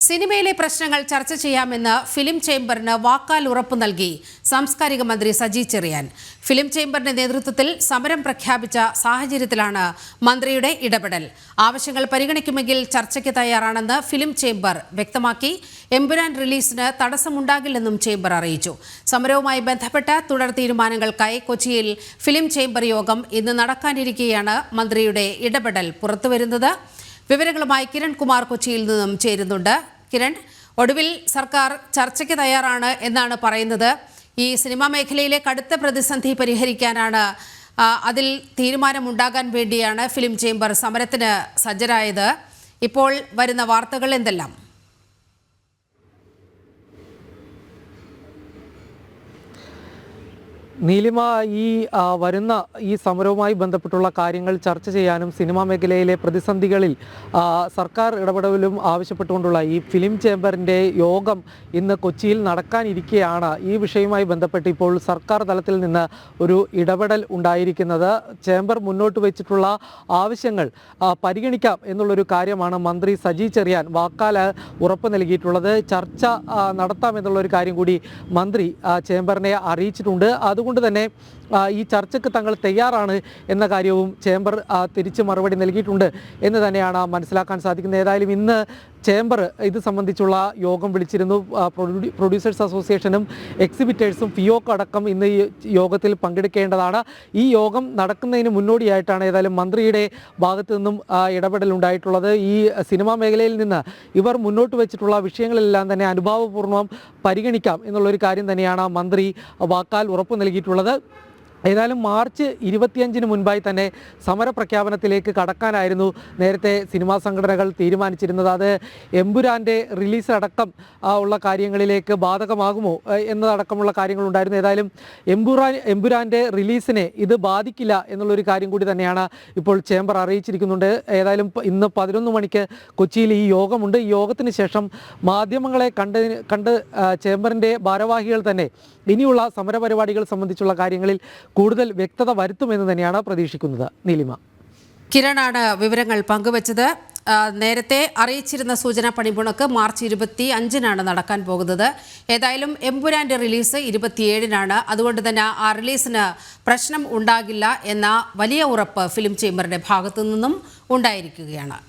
സിനിമയിലെ പ്രശ്നങ്ങൾ ചർച്ച ചെയ്യാമെന്ന് ഫിലിം ചേംബറിന് വാക്കാൽ ഉറപ്പു നൽകി സാംസ്കാരിക മന്ത്രി സജി ചെറിയാൻ. ഫിലിം ചേംബറിന്റെ നേതൃത്വത്തിൽ സമരം പ്രഖ്യാപിച്ച സാഹചര്യത്തിലാണ് മന്ത്രിയുടെ ഇടപെടൽ. ആവശ്യങ്ങൾ പരിഗണിക്കുമെങ്കിൽ ചർച്ചയ്ക്ക് തയ്യാറാണെന്ന് ഫിലിം ചേംബർ വ്യക്തമാക്കി. എമ്പുരാൻ റിലീസിന് തടസ്സമുണ്ടാകില്ലെന്നും ചേംബർ അറിയിച്ചു. സമരവുമായി ബന്ധപ്പെട്ട തുടർ തീരുമാനങ്ങൾക്കായി കൊച്ചിയിൽ ഫിലിം ചേംബർ യോഗം ഇന്ന് നടക്കാനിരിക്കെയാണ് മന്ത്രിയുടെ ഇടപെടൽ പുറത്തുവരുന്നത്. വിവരങ്ങളുമായി കിരൺ കുമാർ കൊച്ചിയിൽ നിന്നും ചേരുന്നുണ്ട്. കിരൺ, ഒടുവിൽ സർക്കാർ ചർച്ചയ്ക്ക് തയ്യാറാണ് എന്നാണ് പറയുന്നത്. ഈ സിനിമാ മേഖലയിലെ കടുത്ത പ്രതിസന്ധി പരിഹരിക്കാനാണ്, അതിൽ തീരുമാനമുണ്ടാകാൻ വേണ്ടിയാണ് ഫിലിം ചേംബർ സമരത്തിന് സജ്ജരായത്. ഇപ്പോൾ വരുന്ന വാർത്തകൾ എന്തെല്ലാം? നീലിമ, വരുന്ന ഈ സമരവുമായി ബന്ധപ്പെട്ടുള്ള കാര്യങ്ങൾ ചർച്ച ചെയ്യാനും സിനിമാ മേഖലയിലെ പ്രതിസന്ധികളിൽ സർക്കാർ ഇടപെടലും ആവശ്യപ്പെട്ടുകൊണ്ടുള്ള ഈ ഫിലിം ചേംബറിൻ്റെ യോഗം ഇന്ന് കൊച്ചിയിൽ നടക്കാനിരിക്കെയാണ് ഈ വിഷയവുമായി ബന്ധപ്പെട്ട് ഇപ്പോൾ സർക്കാർ തലത്തിൽ നിന്ന് ഒരു ഇടപെടൽ ഉണ്ടായിരിക്കുന്നത്. ചേംബർ മുന്നോട്ട് വെച്ചിട്ടുള്ള ആവശ്യങ്ങൾ പരിഗണിക്കാം എന്നുള്ളൊരു കാര്യമാണ് മന്ത്രി സജി ചെറിയാൻ വാക്കാൽ ഉറപ്പ് നൽകിയിട്ടുള്ളത്. ചർച്ച നടത്താമെന്നുള്ളൊരു കാര്യം കൂടി മന്ത്രി ചേംബറിനെ അറിയിച്ചിട്ടുണ്ട്. അതുകൊണ്ട് തന്നെ ഈ ചർച്ചയ്ക്ക് തങ്ങൾ തയ്യാറാണ് എന്ന കാര്യവും ചേംബർ തിരിച്ച് മറുപടി നൽകിയിട്ടുണ്ട് എന്ന് തന്നെയാണ് മനസ്സിലാക്കാൻ സാധിക്കുന്നത്. ഏതായാലും ഇന്ന് ചേംബർ ഇത് സംബന്ധിച്ചുള്ള യോഗം വിളിച്ചിരുന്നു. പ്രൊഡ്യൂസേഴ്സ് അസോസിയേഷനും എക്സിബിറ്റേഴ്സും ഫിയോക്ക് അടക്കം ഇന്ന് ഈ യോഗത്തിൽ പങ്കെടുക്കേണ്ടതാണ്. ഈ യോഗം നടക്കുന്നതിന് മുന്നോടിയായിട്ടാണ് ഏതായാലും മന്ത്രിയുടെ ഭാഗത്തു നിന്നും ഇടപെടൽ ഉണ്ടായിട്ടുള്ളത്. ഈ സിനിമാ മേഖലയിൽ നിന്ന് ഇവർ മുന്നോട്ട് വെച്ചിട്ടുള്ള വിഷയങ്ങളെല്ലാം തന്നെ അനുഭാവപൂർവ്വം പരിഗണിക്കാം എന്നുള്ളൊരു കാര്യം തന്നെയാണ് മന്ത്രി വാക്കാൽ ഉറപ്പ് നൽകിയിട്ടുള്ളത്. ഏതായാലും മാർച്ച് 25-ന് മുൻപായി തന്നെ സമരപ്രഖ്യാപനത്തിലേക്ക് കടക്കാനായിരുന്നു നേരത്തെ സിനിമാ സംഘടനകൾ തീരുമാനിച്ചിരുന്നത്. അത് എമ്പുരാൻ്റെ റിലീസടക്കം ഉള്ള കാര്യങ്ങളിലേക്ക് ബാധകമാകുമോ എന്നതടക്കമുള്ള കാര്യങ്ങളുണ്ടായിരുന്നു. ഏതായാലും എമ്പുരാൻ്റെ റിലീസിനെ ഇത് ബാധിക്കില്ല എന്നുള്ളൊരു കാര്യം കൂടി തന്നെയാണ് ഇപ്പോൾ ചേംബർ അറിയിച്ചിരിക്കുന്നുണ്ട്. ഏതായാലും ഇന്ന് 11 മണിക്ക് കൊച്ചിയിൽ ഈ യോഗമുണ്ട്. ഈ യോഗത്തിന് ശേഷം മാധ്യമങ്ങളെ കണ്ട് ചേംബറിൻ്റെ ഭാരവാഹികൾ തന്നെ ഇനിയുള്ള സമരപരിപാടികൾ സംബന്ധിച്ചുള്ള കാര്യങ്ങളിൽ കൂടുതൽ വ്യക്തത വരുത്തുമെന്ന് തന്നെയാണ് പ്രതീക്ഷിക്കുന്നത്. നീലിമ, കിരണാണ് വിവരങ്ങൾ പങ്കുവച്ചത്. നേരത്തെ അറിയിച്ചിരുന്ന സൂചനാ പണിമുടക്ക് മാർച്ച് 25-നാണ് നടക്കാൻ പോകുന്നത്. ഏതായാലും എമ്പുരാൻ്റെ റിലീസ് 27-നാണ്. അതുകൊണ്ട് തന്നെ ആ റിലീസിന് പ്രശ്നം ഉണ്ടാകില്ല എന്ന വലിയ ഉറപ്പ് ഫിലിം ചേംബറിൻ്റെ ഭാഗത്തു നിന്നും ഉണ്ടായിരിക്കുകയാണ്.